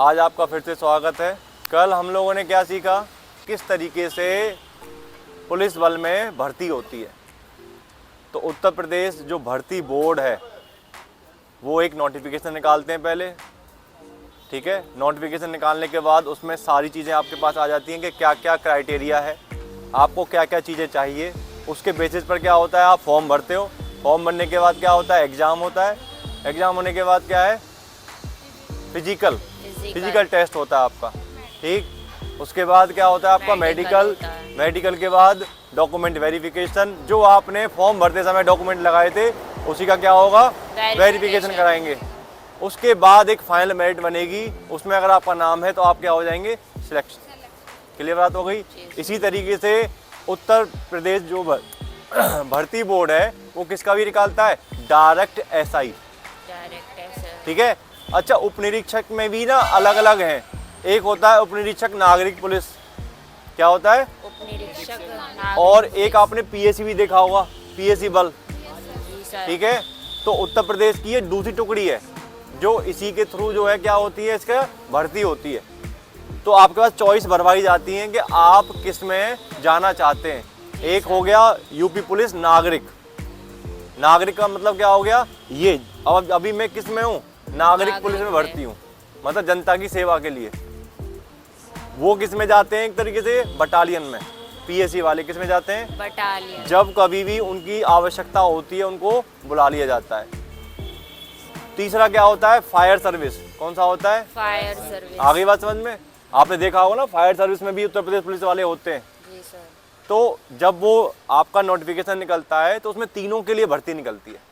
आज आपका फिर से स्वागत है। कल हम लोगों ने क्या सीखा, किस तरीके से पुलिस बल में भर्ती होती है। तो उत्तर प्रदेश जो भर्ती बोर्ड है वो एक नोटिफिकेशन निकालते हैं पहले, ठीक है। नोटिफिकेशन निकालने के बाद उसमें सारी चीज़ें आपके पास आ जाती हैं कि क्या क्या क्राइटेरिया है, आपको क्या क्या चीज़ें चाहिए। उसके बेसिस पर क्या होता है, आप फॉर्म भरते हो। फॉर्म भरने के बाद क्या होता है, एग्ज़ाम होता है। एग्ज़ाम होने के बाद क्या है, फिजिकल टेस्ट होता है आपका, ठीक। उसके बाद क्या होता है आपका मेडिकल के बाद डॉक्यूमेंट वेरिफिकेशन। जो आपने फॉर्म भरते समय डॉक्यूमेंट लगाए थे उसी का क्या होगा, वेरिफिकेशन कराएंगे। उसके बाद एक फाइनल मेरिट बनेगी, उसमें अगर आपका नाम है तो आप क्या हो जाएंगे, सिलेक्शन। क्लियर बात हो गई। इसी तरीके से उत्तर प्रदेश जो भर्ती बोर्ड है वो किसका भी निकालता है, डायरेक्ट एसआई, ठीक है। अच्छा, उप निरीक्षक में भी ना अलग अलग हैं। एक होता है उप निरीक्षक नागरिक पुलिस, क्या होता है उप निरीक्षक, और एक आपने पीएसी भी देखा होगा, पीएसी बल, ठीक है। तो उत्तर प्रदेश की ये दूसरी टुकड़ी है जो इसी के थ्रू जो है क्या होती है, इसका भर्ती होती है। तो आपके पास चॉइस भरवाई जाती है कि आप किस में जाना चाहते हैं। एक हो गया यूपी पुलिस नागरिक। नागरिक का मतलब क्या हो गया, ये अब अभी मैं किस में हूँ, नागरिक पुलिस में भर्ती हूँ, मतलब जनता की सेवा के लिए। वो किस में जाते हैं, एक तरीके से बटालियन में। पीएसी वाले किस में जाते हैं, बटालियन। जब कभी भी उनकी आवश्यकता होती है उनको बुला लिया जाता है। तीसरा क्या होता है, फायर सर्विस। कौन सा होता है, फायर सर्विस। आगे बात समझ में, आपने देखा होगा ना, फायर सर्विस में भी उत्तर प्रदेश पुलिस वाले होते हैं। जी सर। तो जब वो आपका नोटिफिकेशन निकलता है तो उसमें तीनों के लिए भर्ती निकलती है।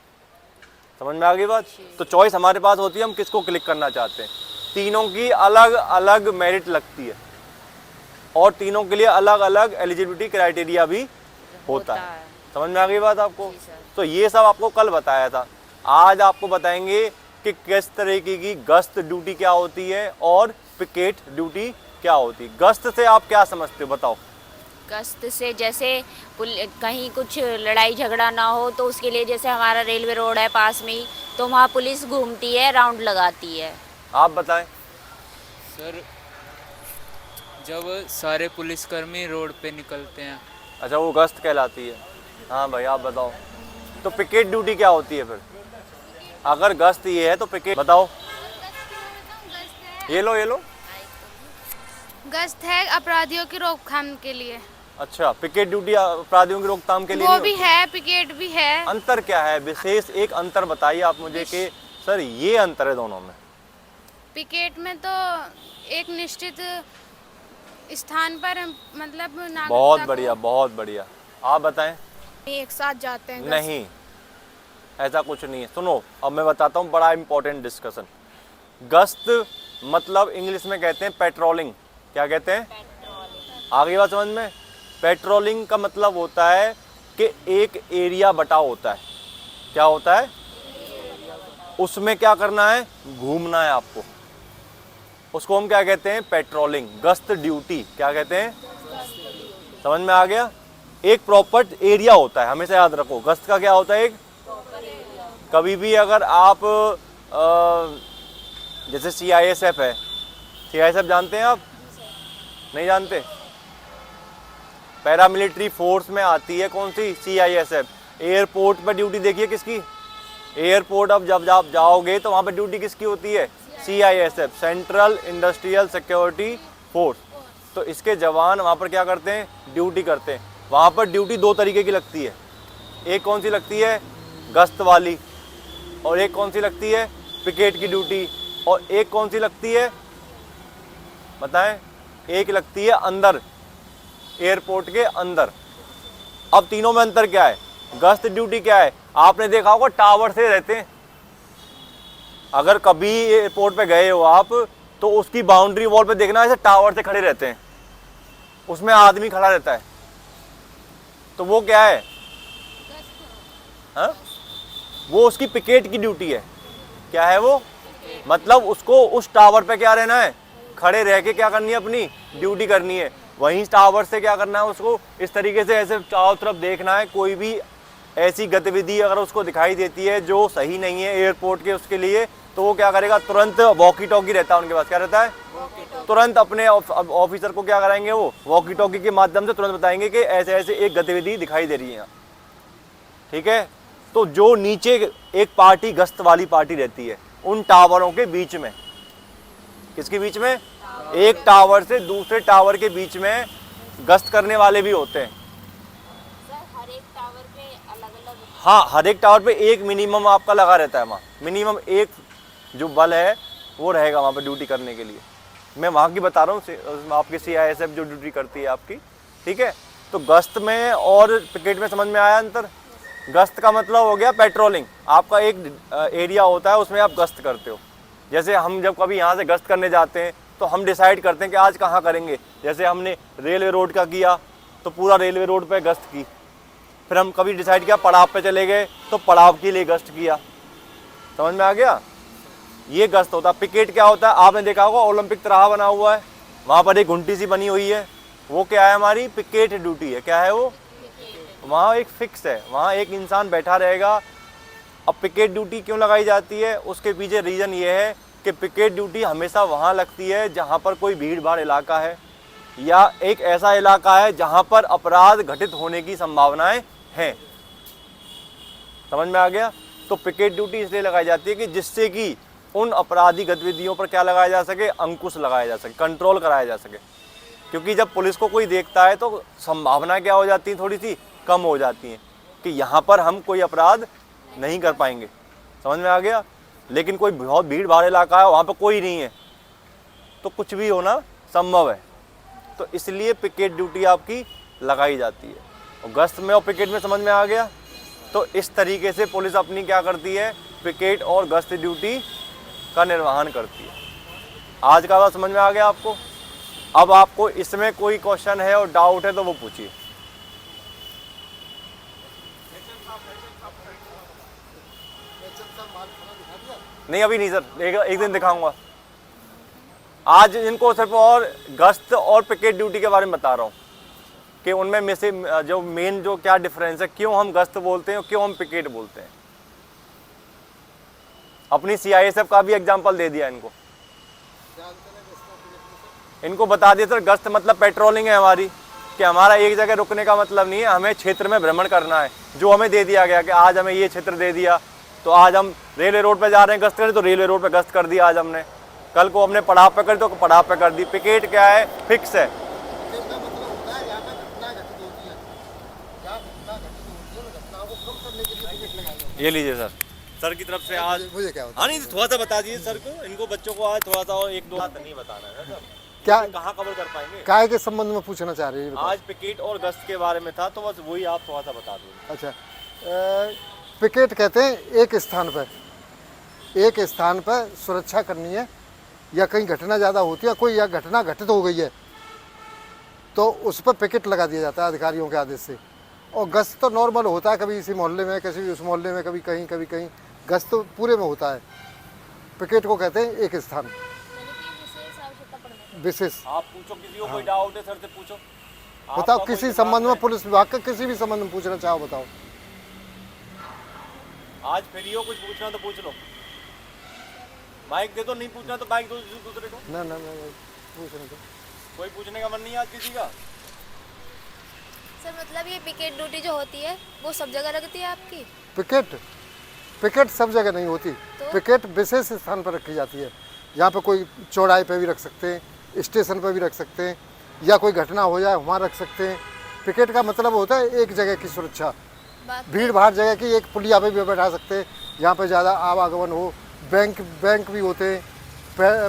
समझ में आ गई बात। तो चॉइस हमारे पास होती है, हम किसको क्लिक करना चाहते हैं। तीनों की अलग अलग मेरिट लगती है और तीनों के लिए अलग अलग एलिजिबिलिटी क्राइटेरिया भी होता है। समझ में आ गई बात आपको। तो ये सब आपको कल बताया था। आज आपको बताएंगे कि किस तरीके की गश्त ड्यूटी क्या होती है और पिकेट ड्यूटी क्या होती है। गश्त से आप क्या समझते हो, बताओ। गश्त से जैसे कहीं कुछ लड़ाई झगड़ा ना हो तो उसके लिए, जैसे हमारा रेलवे रोड है पास में ही, तो वहाँ पुलिस घूमती है, राउंड लगाती है। आप बताएं। सर, जब सारे पुलिसकर्मी रोड पे निकलते हैं। अच्छा, वो गश्त कहलाती है। हाँ भाई, आप बताओ। तो पिकेट ड्यूटी क्या होती है फिर, अगर गश्त ये है तो पिकेट बताओ। ये लो। गश्त है अपराधियों की रोकथाम के लिए। अच्छा, पिकेट ड्यूटी अपराधियों की रोकथाम के लिए वो नहीं भी होती? है, पिकेट भी है। अंतर क्या है, विशेष एक अंतर बताइए आप मुझे कि सर ये अंतर है दोनों में। पिकेट में तो एक निश्चित स्थान पर मतलब बहुत बढ़िया, बहुत बढ़िया। आप बताएं। एक साथ जाते हैं। नहीं, ऐसा कुछ नहीं है। सुनो, अब मैं बताता हूँ, बड़ा इंपॉर्टेंट डिस्कशन। गश्त मतलब इंग्लिश में कहते हैं पेट्रोलिंग। क्या कहते हैं, आगे बात समझ में। पेट्रोलिंग का मतलब होता है कि एक एरिया बटा होता है। क्या होता है, उसमें क्या करना है, घूमना है आपको। उसको हम क्या कहते हैं, पेट्रोलिंग। गश्त ड्यूटी क्या कहते हैं, समझ में आ गया। एक प्रॉपर एरिया होता है, हमेशा याद रखो। गश्त का क्या होता है, एक कभी भी अगर आप जैसे सीआईएसएफ है, सीआईएसएफ जानते हैं आप, नहीं जानते। पैरामिलिट्री फोर्स में आती है कौन सी, सीआईएसएफ। एयरपोर्ट पर ड्यूटी देखिए किसकी, एयरपोर्ट अब जब आप जाओगे तो वहाँ पर ड्यूटी किसकी होती है, CISF, central industrial security force. तो इसके जवान वहाँ पर क्या करते हैं, ड्यूटी करते हैं। वहाँ पर ड्यूटी दो तरीके की लगती है। एक कौन सी लगती है, गश्त वाली, और एक कौन सी लगती है, पिकेट की ड्यूटी, और एक कौन सी लगती है बताएं, एक लगती है अंदर, एयरपोर्ट के अंदर। अब तीनों में अंतर क्या है, गश्त ड्यूटी क्या है, आपने देखा होगा टावर से रहते हैं। अगर कभी एयरपोर्ट पे गए हो आप तो उसकी बाउंड्री वॉल पे देखना, ऐसे टावर से खड़े रहते हैं, उसमें आदमी खड़ा रहता है। तो वो क्या है, हाँ, वो उसकी पिकेट की ड्यूटी है। क्या है वो, मतलब उसको उस टावर पे क्या रहना है, खड़े रह के क्या करनी है, अपनी ड्यूटी करनी है। वहीं टावर से क्या करना है, उसको इस तरीके से ऐसे चारों तरफ देखना है। कोई भी ऐसी गतिविधि अगर उसको दिखाई देती है जो सही नहीं है एयरपोर्ट के उसके लिए, तो वो क्या करेगा, तुरंत वॉकी टॉकी रहता है उनके पास, क्या रहता है, तुरंत अपने ऑफिसर को क्या कराएंगे, वो वॉकी टॉकी के माध्यम से तुरंत बताएंगे कि ऐसे ऐसे एक गतिविधि दिखाई दे रही है यहाँ, ठीक है। तो जो नीचे एक पार्टी, गश्त वाली पार्टी रहती है, उन टावरों के बीच में, किसके बीच में, एक टावर से दूसरे टावर के बीच में गश्त करने वाले भी होते हैं। हर एक टावर पे अलग अलग, हाँ, हर एक टावर पे एक मिनिमम आपका लगा रहता है, वहाँ मिनिमम एक जो बल है वो रहेगा वहाँ पे ड्यूटी करने के लिए। मैं वहाँ की बता रहा हूँ, आपकी CISF जो ड्यूटी करती है आपकी, ठीक है। तो गश्त में और पिकेट में समझ में आया अंतर। गश्त का मतलब हो गया पेट्रोलिंग, आपका एक एरिया होता है उसमें आप गश्त करते हो। जैसे हम जब कभी यहाँ से गश्त करने जाते हैं तो हम डिसाइड करते हैं कि आज कहाँ करेंगे। जैसे हमने रेलवे रोड का किया तो पूरा रेलवे रोड पे गश्त की, फिर हम कभी डिसाइड किया पड़ाव पे चले गए तो पड़ाव के लिए गश्त किया, समझ में आ गया। ये गश्त होता है। पिकेट क्या होता है, आपने देखा होगा ओलंपिक तरह बना हुआ है, वहाँ पर एक घंटी सी बनी हुई है, वो क्या है, हमारी पिकेट ड्यूटी है। क्या है वो, वहाँ एक फिक्स है, वहाँ एक इंसान बैठा रहेगा। अब पिकेट ड्यूटी क्यों लगाई जाती है, उसके पीछे रीज़न ये है कि पिकेट ड्यूटी हमेशा वहाँ लगती है जहाँ पर कोई भीड़ भाड़ इलाका है या एक ऐसा इलाका है जहाँ पर अपराध घटित होने की संभावनाएं हैं। समझ में आ गया। तो पिकेट ड्यूटी इसलिए लगाई जाती है कि जिससे कि उन अपराधी गतिविधियों पर क्या लगाया जा सके, अंकुश लगाया जा सके, कंट्रोल कराया जा सके। क्योंकि जब पुलिस को कोई देखता है तो संभावना क्या हो जाती है, थोड़ी सी कम हो जाती है कि यहाँ पर हम कोई अपराध नहीं कर पाएंगे। समझ में आ गया। लेकिन कोई बहुत भीड़ भाड़ इलाका है, वहाँ पर कोई नहीं है, तो कुछ भी होना संभव है। तो इसलिए पिकेट ड्यूटी आपकी लगाई जाती है। और गश्त में और पिकेट में समझ में आ गया। तो इस तरीके से पुलिस अपनी क्या करती है, पिकेट और गश्त ड्यूटी का निर्वहन करती है। आज का बात समझ में आ गया आपको। अब आपको इसमें कोई क्वेश्चन है और डाउट है तो वो पूछिए। नहीं अभी नहीं सर, एक दिन दिखाऊंगा। आज इनको सिर्फ और गश्त और पिकेट ड्यूटी के बारे में बता रहा हूँ कि उनमें में से जो मेन जो क्या डिफरेंस है, क्यों हम गश्त बोलते हैं और क्यों हम पिकेट बोलते हैं। अपनी CISF का भी एग्जांपल दे दिया इनको बता दिया सर, गश्त मतलब पेट्रोलिंग है हमारी, कि हमारा एक जगह रुकने का मतलब नहीं है, हमें क्षेत्र में भ्रमण करना है। जो हमें दे दिया गया कि आज हमें ये क्षेत्र दे दिया, तो आज हम रेलवे रोड पे जा रहे हैं गश्त करें तो रेलवे रोड पे गश्त कर दिया आज हमने, कल को हमने पड़ाव पे कर तो पड़ाव पे कर दी। पिकेट क्या है, फिक्स है। ये लीजिए सर, सर की तरफ से आज मुझे क्या होता हाँ नहीं थोड़ा सा बता दीजिए सर को, इनको बच्चों को आज थोड़ा सा और एक दो बात नहीं बताना है सर। क्या कहाँ कवर कर पाएंगे। काय के संबंध में पूछना चाह रही है? आज पिकेट और गश्त के बारे में था, तो बस वही आप थोड़ा सा बता दीजिए। अच्छा, पिकेट कहते हैं एक स्थान पर सुरक्षा करनी है, या कहीं घटना ज़्यादा होती है, कोई या घटना घटित हो गई है तो उस पर पिकेट लगा दिया जाता है अधिकारियों के आदेश से। और गश्त तो नॉर्मल होता है, कभी इसी मोहल्ले में, किसी उस मोहल्ले में, कभी कहीं गश्त तो पूरे में होता है। पिकेट को कहते हैं एक स्थान विशेष। आप पूछो किसी को कोई डाउट है सर से पूछो। बताओ आपका किसी कोई संबंध में, सवाल है? पुलिस विभाग का किसी भी संबंध में पूछना चाहो बताओ। आज फ्री हो, कुछ पूछना तो पूछ लो। माइक दे दो, नहीं पूछना तो माइक दो दूसरे को। ना पूछने दो। कोई पूछने का मन नहीं है आज किसी का। सर मतलब ये पिकेट ड्यूटी जो होती है वो सब जगह लगती है आपकी? पिकेट सब जगह नहीं होती। पिकेट विशेष स्थान पर रखी जाती है, यहाँ पे कोई चौराहे पे भी रख सकते हैं, स्टेशन पे भी रख सकते हैं, या कोई घटना हो जाए वहाँ रख सकते हैं। पिकेट का मतलब होता है एक जगह की सुरक्षा। भीड़ भाड़ जगह की एक पुलिया पे भी बैठा सकते हैं जहाँ पे ज़्यादा आवागमन हो। बैंक भी होते हैं,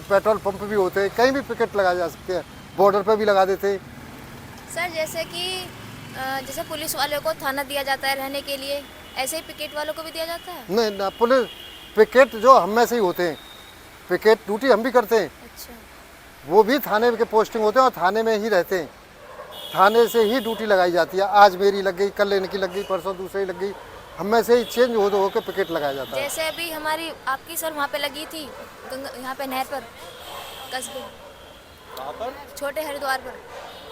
पेट्रोल पंप भी होते हैं, कहीं भी पिकेट लगाए जा सकते हैं, बॉर्डर पे भी लगा देते हैं। सर जैसे कि जैसे पुलिस वालों को थाना दिया जाता है रहने के लिए, ऐसे ही पिकेट वालों को भी दिया जाता है? नहीं ना, पुलिस पिकेट जो हम में से ही होते हैं, पिकेट ड्यूटी हम भी करते हैं। अच्छा, वो भी थाने के पोस्टिंग होते हैं और थाने में ही रहते हैं, थाने से ही ड्यूटी लगाई जाती है। आज मेरी लग गई, कल इनकी लग गई, परसों दूसरी लग गई, हम में से ही चेंज हो के पिकेट लगाया जाता है। जैसे अभी हमारी आपकी सर वहाँ पे लगी थी यहाँ पे नहर पर कस्बे, कहाँ पर? छोटे हरिद्वार पर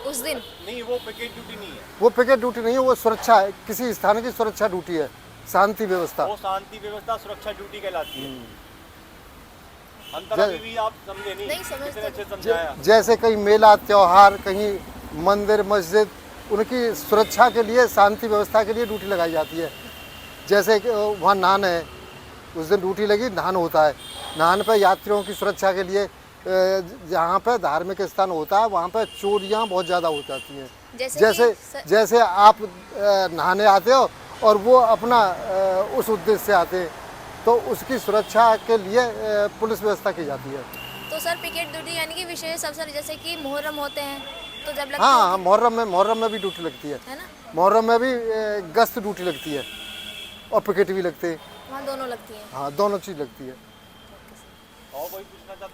उस दिन। नहीं वो पिकेट ड्यूटी नहीं है, वो पिकेट ड्यूटी नहीं है, वो सुरक्षा है, किसी स्थान की सुरक्षा ड्यूटी है, शांति व्यवस्था। वो शांति व्यवस्था सुरक्षा ड्यूटी कहलाती है। अंतर जै- अभी भी आप समझे नहीं, नहीं समझते। कितने अच्छे समझाया। जैसे कहीं मेला त्योहार, कहीं मंदिर मस्जिद, उनकी सुरक्षा के लिए, शांति व्यवस्था के लिए ड्यूटी लगाई जाती है। जैसे कि वहाँ नहान है, उस दिन ड्यूटी लगी, नहान होता है। नहान पर यात्रियों की सुरक्षा के लिए जहाँ पर धार्मिक स्थान होता है वहाँ पर चोरियाँ बहुत ज़्यादा हो जाती हैं। जैसे आप नहाने आते हो और वो अपना उस उद्देश्य से आते हैं, तो उसकी सुरक्षा के लिए पुलिस व्यवस्था की जाती है। तो सर पिकेट ड्यूटी यानी कि विशेष अवसर जैसे कि मुहर्रम होते हैं तो जब लगती हाँ, मुहर्रम में भी ड्यूटी लगती है। है ना, मुहर्रम में भी गश्त ड्यूटी लगती है और पिकेट भी लगते हैं। वहाँ दोनों लगती हैं। हाँ, दोनों चीज़ लगती है। और कोई पूछना चाहता है?